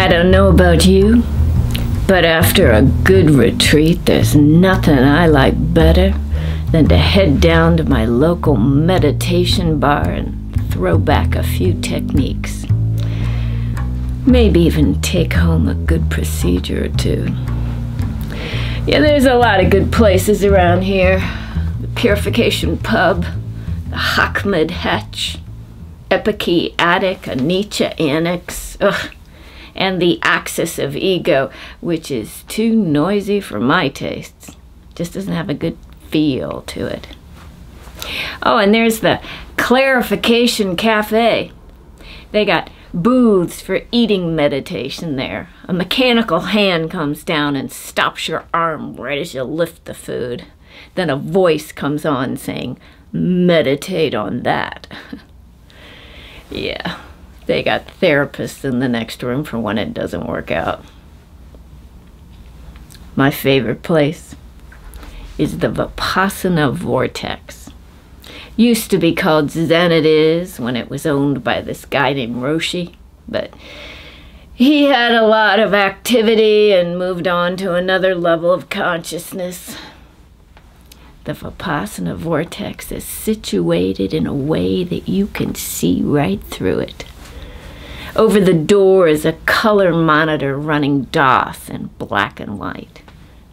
I don't know about you, but after a good retreat, there's nothing I like better than to head down to my local meditation bar and throw back a few techniques. Maybe even take home a good procedure or two. Yeah, there's a lot of good places around here. The Purification Pub, the Hakmed Hatch, Epicee Attic, a Nietzsche Annex, and the Axis of Ego, which is too noisy for my tastes. Just doesn't have a good feel to it. Oh, and there's the Clarification Cafe. They got booths for eating meditation there. A mechanical hand comes down and stops your arm right as you lift the food. Then a voice comes on saying, meditate on that. Yeah, they got therapists in the next room for when it doesn't work out. My favorite place is the Vipassana Vortex. Used to be called Zen It Is when it was owned by this guy named Roshi, but he had a lot of activity and moved on to another level of consciousness. The Vipassana Vortex is situated in a way that you can see right through it. Over the door is a color monitor running DOS in black and white.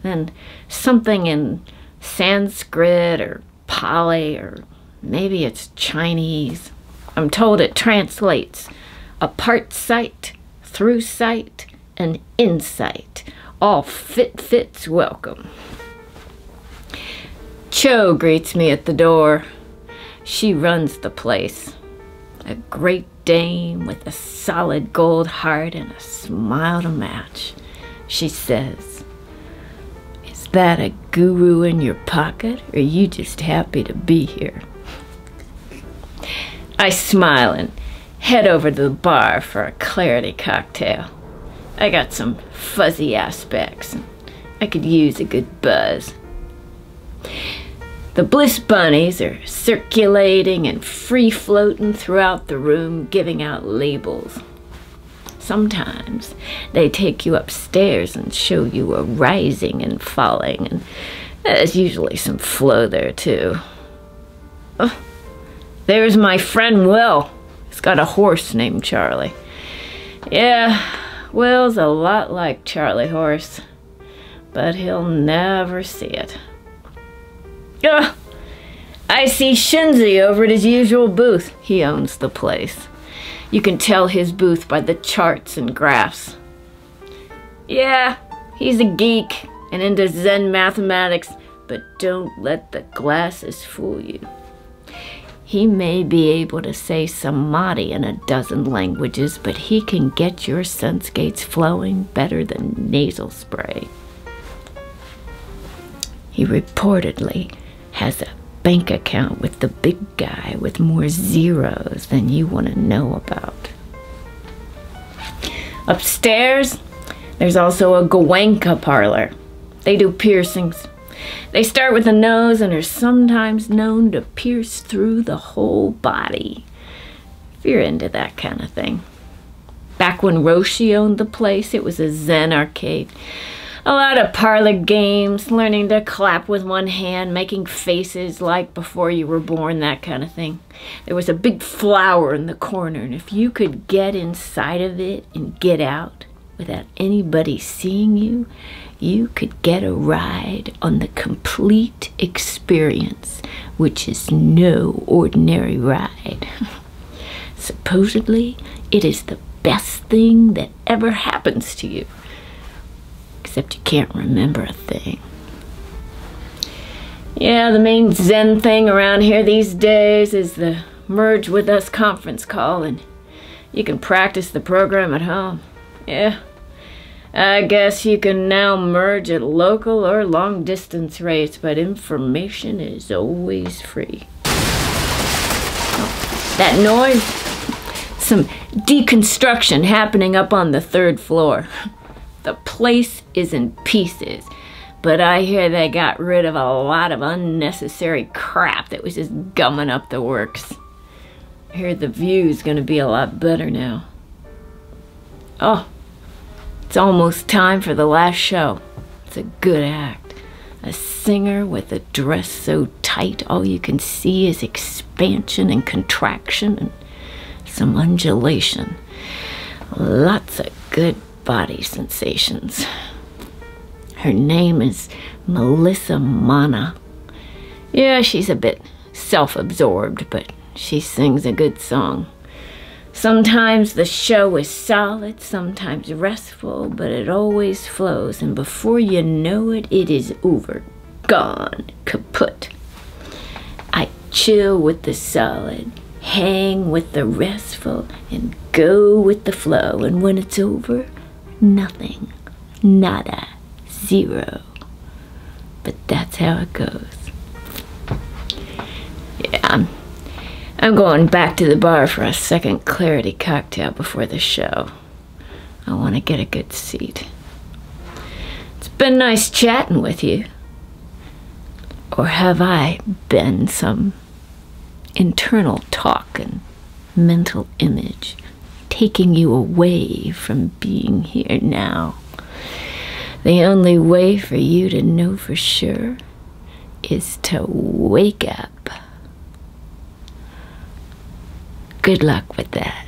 Then something in Sanskrit or Pali, or maybe it's Chinese. I'm told it translates apart sight, through sight, and insight. All fits welcome. Cho greets me at the door. She runs the place. A great dame with a solid gold heart and a smile to match. She says, "Is that a guru in your pocket, or are you just happy to be here?" I smile and head over to the bar for a clarity cocktail. I got some fuzzy aspects and I could use a good buzz. The bliss bunnies are circulating and free-floating throughout the room, giving out labels. Sometimes they take you upstairs and show you a rising and falling, and there's usually some flow there too. Oh, there's my friend Will. He's got a horse named Charlie. Yeah, Will's a lot like Charlie Horse, but he'll never see it. I see Shinzen over at his usual booth. He owns the place. You can tell his booth by the charts and graphs. Yeah, he's a geek and into Zen mathematics, but don't let the glasses fool you. He may be able to say samadhi in a dozen languages, but he can get your sense gates flowing better than nasal spray. He reportedly has a bank account with the big guy with more zeros than you want to know about. Upstairs, there's also a Goenka parlor. They do piercings. They start with the nose and are sometimes known to pierce through the whole body, if you're into that kind of thing. Back when Roshi owned the place, it was a Zen arcade. A lot of parlor games, learning to clap with one hand, making faces like before you were born, that kind of thing. There was a big flower in the corner, and if you could get inside of it and get out without anybody seeing you, you could get a ride on the complete experience, which is no ordinary ride. Supposedly, it is the best thing that ever happens to you. Except you can't remember a thing. Yeah, the main Zen thing around here these days is the Merge With Us conference call, and you can practice the program at home. Yeah, I guess you can now merge at local or long distance rates, but information is always free. Oh, that noise? Some deconstruction happening up on the 3rd floor. The place is in pieces, but I hear they got rid of a lot of unnecessary crap that was just gumming up the works. I hear the view's gonna be a lot better now. Oh, It's almost time for the last show. It's a good act. A singer with a dress so tight all you can see is expansion and contraction and some undulation. Lots of good body sensations. Her name is Melissa Mana. Yeah, she's a bit self-absorbed, but she sings a good song. Sometimes the show is solid, sometimes restful, but it always flows, and before you know it, it is over. Gone. Kaput. I chill with the solid, hang with the restful, and go with the flow, and when it's over, nothing. Nada. Zero. But that's how it goes. Yeah, I'm going back to the bar for a second clarity cocktail before the show. I want to get a good seat. It's been nice chatting with you. Or have I been some internal talk and mental image taking you away from being here now? The only way for you to know for sure is to wake up. Good luck with that.